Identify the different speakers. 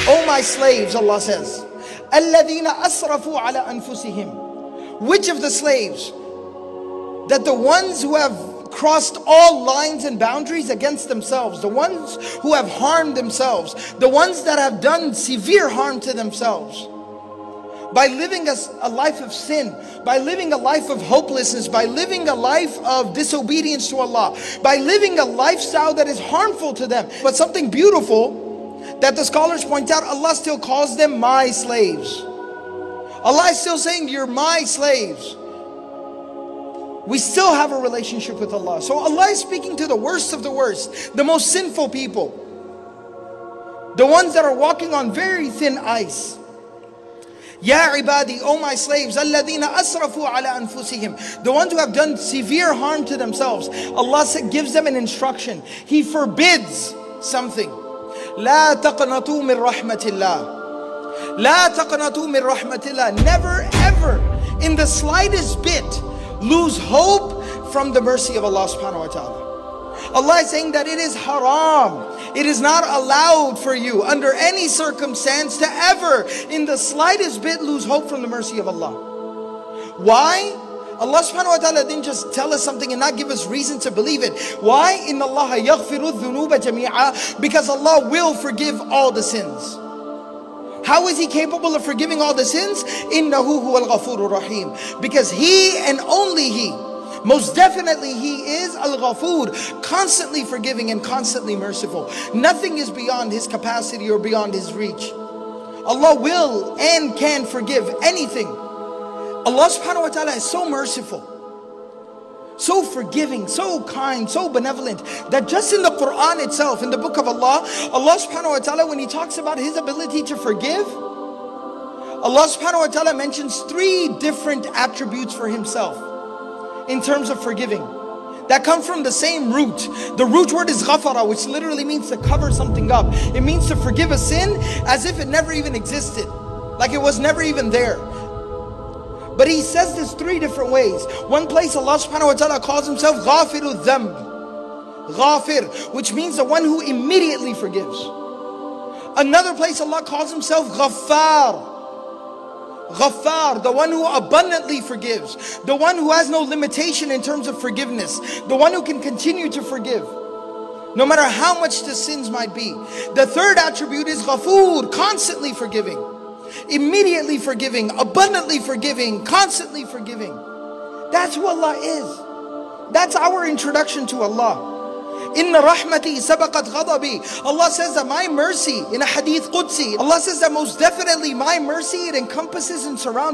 Speaker 1: O my slaves, Allah says, الَّذِينَ أَسْرَفُوا عَلَى أَنفُسِهِمْ. Which of the slaves? That the ones who have crossed all lines and boundaries against themselves, the ones who have harmed themselves, the ones that have done severe harm to themselves, by living a life of sin, by living a life of hopelessness, by living a life of disobedience to Allah, by living a lifestyle that is harmful to them. But something beautiful that the scholars point out, Allah still calls them my slaves. Allah is still saying, you're my slaves. We still have a relationship with Allah. So Allah is speaking to the worst of the worst, the most sinful people, the ones that are walking on very thin ice. Ya ibadi, O my slaves, alladhina asrafu ala anfusihim, the ones who have done severe harm to themselves. Allah gives them an instruction. He forbids something. La taqnatu min rahmatillah. La taqnatu min rahmatillah. Never ever in the slightest bit lose hope from the mercy of Allah subhanahu wa ta'ala. Allah is saying that it is haram. It is not allowed for you under any circumstance to ever in the slightest bit lose hope from the mercy of Allah. Why? Allah subhanahu wa ta'ala didn't just tell us something and not give us reason to believe it. Why? Inna Allah yaghfiru dhunuba jami'a. Because Allah will forgive all the sins. How is He capable of forgiving all the sins? Innahu huwal ghafurur rahim. Because He and only He, most definitely He is al-Ghafur, constantly forgiving and constantly merciful. Nothing is beyond His capacity or beyond His reach. Allah will and can forgive anything. Allah subhanahu wa ta'ala is so merciful, so forgiving, so kind, so benevolent, that just in the Quran itself, in the book of Allah, Allah subhanahu wa ta'ala, when He talks about His ability to forgive, Allah subhanahu wa ta'ala mentions 3 different attributes for Himself in terms of forgiving that come from the same root. The root word is ghafara, which literally means to cover something up. It means to forgive a sin as if it never even existed, like it was never even there. But He says this 3 different ways. One place Allah subhanahu wa ta'ala calls Himself Ghafiru Dhanb, Ghafir, which means the one who immediately forgives. Another place Allah calls Himself Ghaffar, Ghaffar, the one who abundantly forgives, the one who has no limitation in terms of forgiveness, the one who can continue to forgive no matter how much the sins might be. The third attribute is Ghafur, constantly forgiving, immediately forgiving, abundantly forgiving, constantly forgiving. That's who Allah is. That's our introduction to Allah. Inna rahmati sabaqat ghadabi. Allah says that my mercy, in a hadith Qudsi, Allah says that most definitely my mercy, it encompasses and surrounds